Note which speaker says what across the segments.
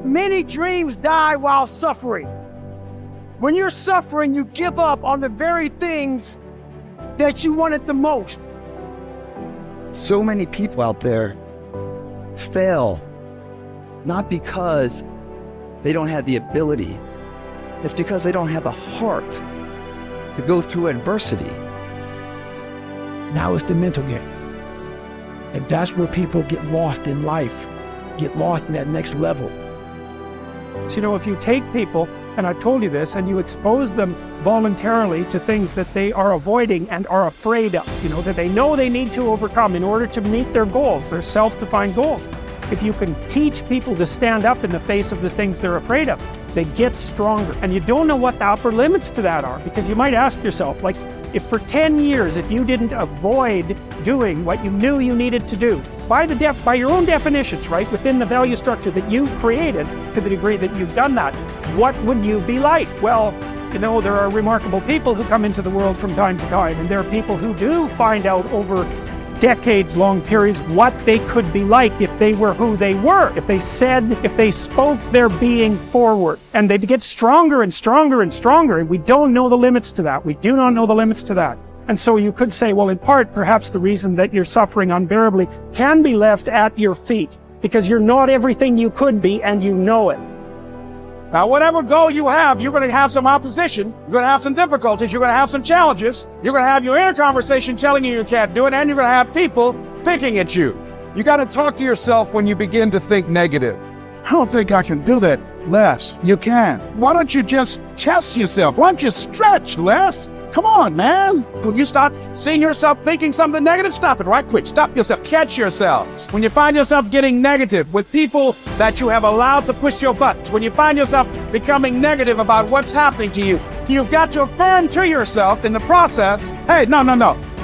Speaker 1: Many dreams die while suffering. When you're suffering, you give up on the very things that you wanted the most.
Speaker 2: So many people out there fail, not because they don't have the ability. It's because they don't have the heart to go through adversity.
Speaker 1: Now it's the mental game. And that's where people get lost in life, get lost in that next level. So, if you take people, and I've told you this, and you expose them voluntarily to things that they are avoiding and are afraid of, that they know they need to overcome in order to meet their goals, their self-defined goals. If you can teach people to stand up in the face of the things they're afraid of, they get stronger. And you don't know what the upper limits to that are, because you might ask yourself, if for 10 years, if you didn't avoid doing what you knew you needed to do, by your own definitions, right, within the value structure that you've created, to the degree that you've done that, what would you be like? Well, there are remarkable people who come into the world from time to time, and there are people who do find out over decades-long periods what they could be like if they were who they were, if they spoke their being forward, and they'd get stronger and stronger and stronger, and we don't know the limits to that. We do not know the limits to that. And so you could say, well, in part, perhaps the reason that you're suffering unbearably can be left at your feet, because you're not everything you could be, and you know it.
Speaker 3: Now, whatever goal you have, you're going to have some opposition, you're going to have some difficulties, you're going to have some challenges, you're going to have your inner conversation telling you can't do it, and you're going to have people picking at you.
Speaker 4: You got to talk to yourself when you begin to think negative.
Speaker 5: I don't think I can do that, Les. You can. Why don't you just test yourself? Why don't you stretch, Les? Come on, man.
Speaker 3: When you start seeing yourself thinking something negative, stop it right quick. Stop yourself. Catch yourselves. When you find yourself getting negative with people that you have allowed to push your buttons, when you find yourself becoming negative about what's happening to you, you've got to affirm to yourself in the process, hey, no,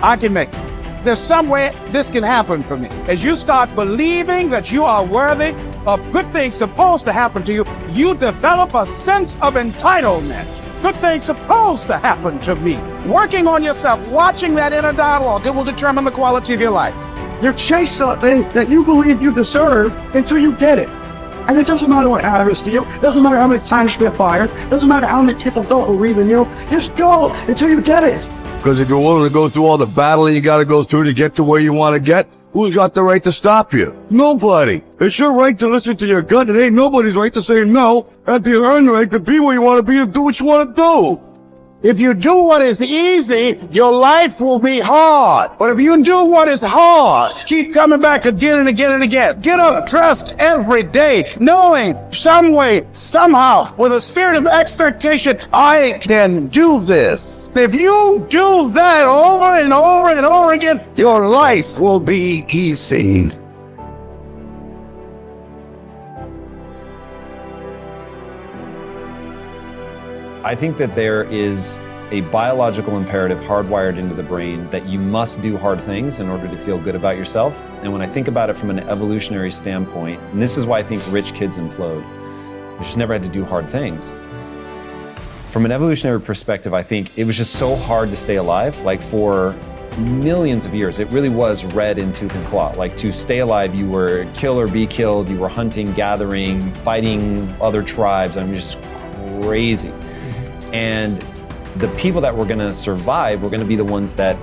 Speaker 3: I can make it. There's some way this can happen for me. As you start believing that you are worthy of good things supposed to happen to you, you develop a sense of entitlement. Good things supposed to happen to me. Working on yourself, watching that inner dialogue, it will determine the quality of your life.
Speaker 5: You chase something that you believe you deserve until you get it. And it doesn't matter what happens to you. It doesn't matter how many times you get fired. It doesn't matter how many people don't believe in you. Just go until you get it.
Speaker 6: Because if you're willing to go through all the battling you got to go through to get to where you want to get, who's got the right to stop you? Nobody. It's your right to listen to your gut. It ain't nobody's right to say no. And you earn the right to be where you want to be and do what you want to do.
Speaker 3: If you do what is easy, your life will be hard. But if you do what is hard, keep coming back again and again and again. Get up dressed every day, knowing some way, somehow, with a spirit of expectation, I can do this. If you do that over and over and over again, your life will be easy.
Speaker 7: I think that there is a biological imperative hardwired into the brain that you must do hard things in order to feel good about yourself. And when I think about it from an evolutionary standpoint, and this is why I think rich kids implode, they just never had to do hard things. From an evolutionary perspective, I think it was just so hard to stay alive. Like for millions of years, it really was red in tooth and claw. Like to stay alive, you were kill or be killed, you were hunting, gathering, fighting other tribes. I mean, just crazy. And the people that were going to survive were going to be the ones that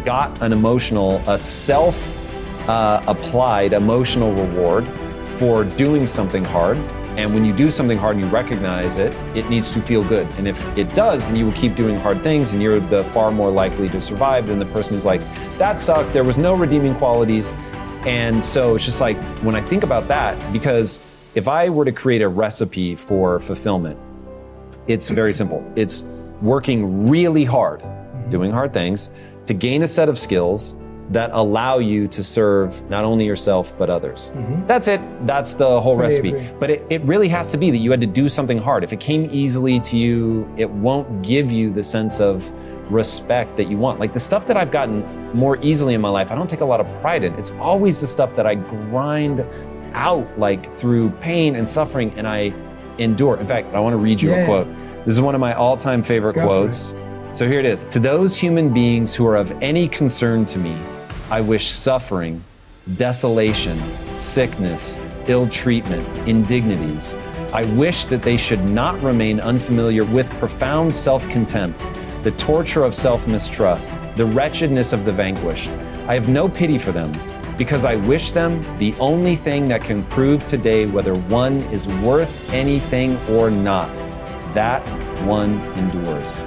Speaker 7: got an emotional, a self-applied emotional reward for doing something hard. And when you do something hard and you recognize it, it needs to feel good. And if it does, then you will keep doing hard things, and you're the far more likely to survive than the person who's like, that sucked, there was no redeeming qualities. And so it's just like, when I think about that, because if I were to create a recipe for fulfillment, it's very simple. It's working really hard, doing hard things, to gain a set of skills that allow you to serve not only yourself, but others. That's it. That's the whole recipe.
Speaker 1: Agree.
Speaker 7: But it really has to be that you had to do something hard. If it came easily to you, it won't give you the sense of respect that you want. Like the stuff that I've gotten more easily in my life, I don't take a lot of pride in. It's always the stuff that I grind out, like through pain and suffering, and I endure. In fact, I want to read you a quote. This is one of my all-time favorite quotes. So here it is. To those human beings who are of any concern to me, I wish suffering, desolation, sickness, ill treatment, indignities, I wish that they should not remain unfamiliar with profound self-contempt, the torture of self-mistrust, the wretchedness of the vanquished. I have no pity for them, because I wish them the only thing that can prove today whether one is worth anything or not. That one endures.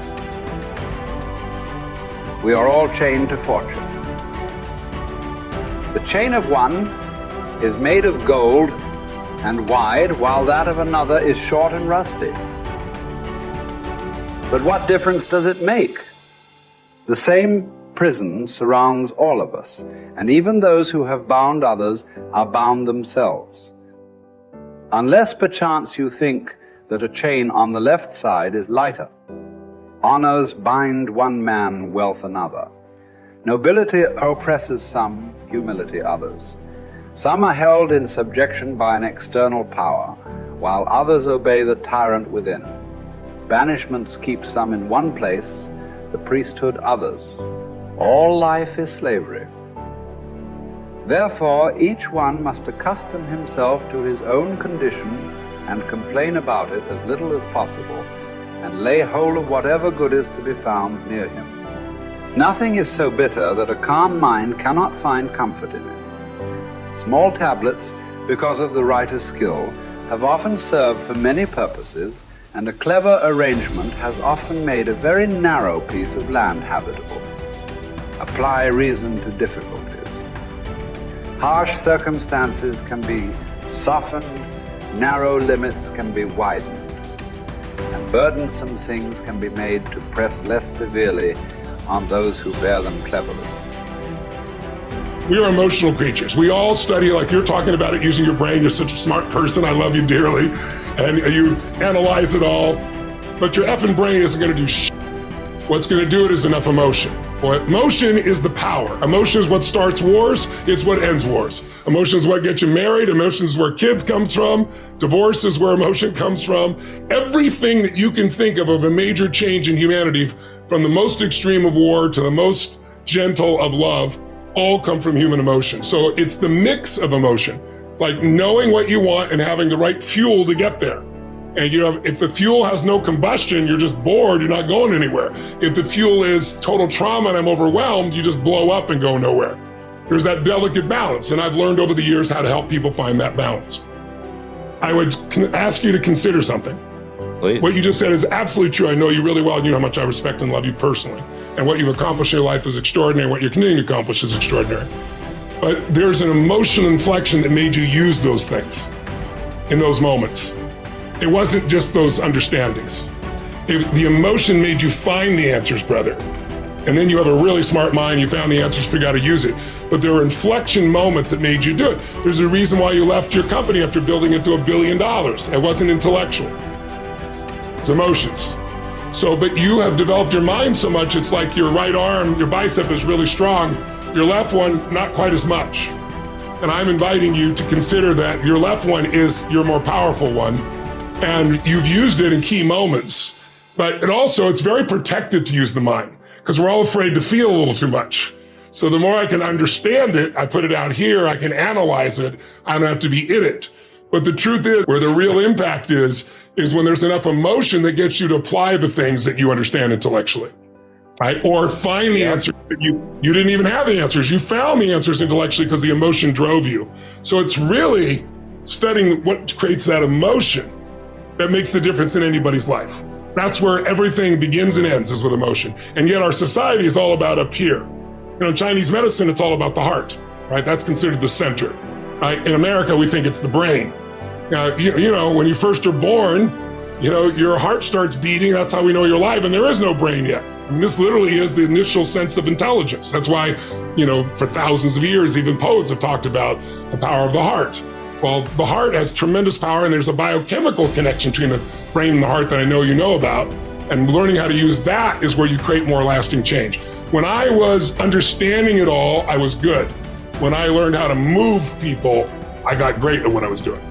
Speaker 8: We are all chained to fortune. The chain of one is made of gold and wide, while that of another is short and rusty. But what difference does it make? The same prison surrounds all of us, and even those who have bound others are bound themselves. Unless perchance you think that a chain on the left side is lighter. Honors bind one man, wealth another. Nobility oppresses some, humility others. Some are held in subjection by an external power, while others obey the tyrant within. Banishments keep some in one place, the priesthood others. All life is slavery. Therefore, each one must accustom himself to his own condition and complain about it as little as possible, and lay hold of whatever good is to be found near him. Nothing is so bitter that a calm mind cannot find comfort in it. Small tablets, because of the writer's skill, have often served for many purposes, and a clever arrangement has often made a very narrow piece of land habitable. Apply reason to difficulties. Harsh circumstances can be softened, narrow limits can be widened, and burdensome things can be made to press less severely on those who bear them cleverly.
Speaker 9: We are emotional creatures. We all study, like you're talking about it, using your brain. You're such a smart person. I love you dearly. And you analyze it all. But your effing brain isn't going to do shit. What's going to do it is enough emotion. Well, emotion is the power. Emotion is what starts wars. It's what ends wars. Emotion is what gets you married. Emotion is where kids comes from. Divorce is where emotion comes from. Everything that you can think of a major change in humanity, from the most extreme of war to the most gentle of love, all come from human emotion. So it's the mix of emotion. It's like knowing what you want and having the right fuel to get there. And if the fuel has no combustion, you're just bored, you're not going anywhere. If the fuel is total trauma and I'm overwhelmed, you just blow up and go nowhere. There's that delicate balance, and I've learned over the years how to help people find that balance. I would ask you to consider something.
Speaker 7: Please.
Speaker 9: What you just said is absolutely true. I know you really well, and you know how much I respect and love you personally. And what you've accomplished in your life is extraordinary. What you're continuing to accomplish is extraordinary. But there's an emotional inflection that made you use those things in those moments. It wasn't just those understandings. The emotion made you find the answers, brother. And then you have a really smart mind, you found the answers, figured out how to use it. But there were inflection moments that made you do it. There's a reason why you left your company after building it to $1 billion. It wasn't intellectual. It's emotions. So, but you have developed your mind so much, it's like your right arm, your bicep is really strong, your left one, not quite as much. And I'm inviting you to consider that your left one is your more powerful one, and you've used it in key moments. But it's very protective to use the mind, because we're all afraid to feel a little too much. So the more I can understand it, I put it out here, I can analyze it, I don't have to be in it. But the truth is, where the real impact is when there's enough emotion that gets you to apply the things that you understand intellectually, right? Or find the answer that you didn't even have the answers. You found the answers intellectually because the emotion drove you. So it's really studying what creates that emotion that makes the difference in anybody's life. That's where everything begins and ends, is with emotion. And yet our society is all about up here. In Chinese medicine, it's all about the heart, right? That's considered the center. Right? In America, we think it's the brain. Now, when you first are born, your heart starts beating. That's how we know you're alive, and there is no brain yet. And this literally is the initial sense of intelligence. That's why, for thousands of years, even poets have talked about the power of the heart. Well, the heart has tremendous power, and there's a biochemical connection between the brain and the heart that I know you know about. And learning how to use that is where you create more lasting change. When I was understanding it all, I was good. When I learned how to move people, I got great at what I was doing.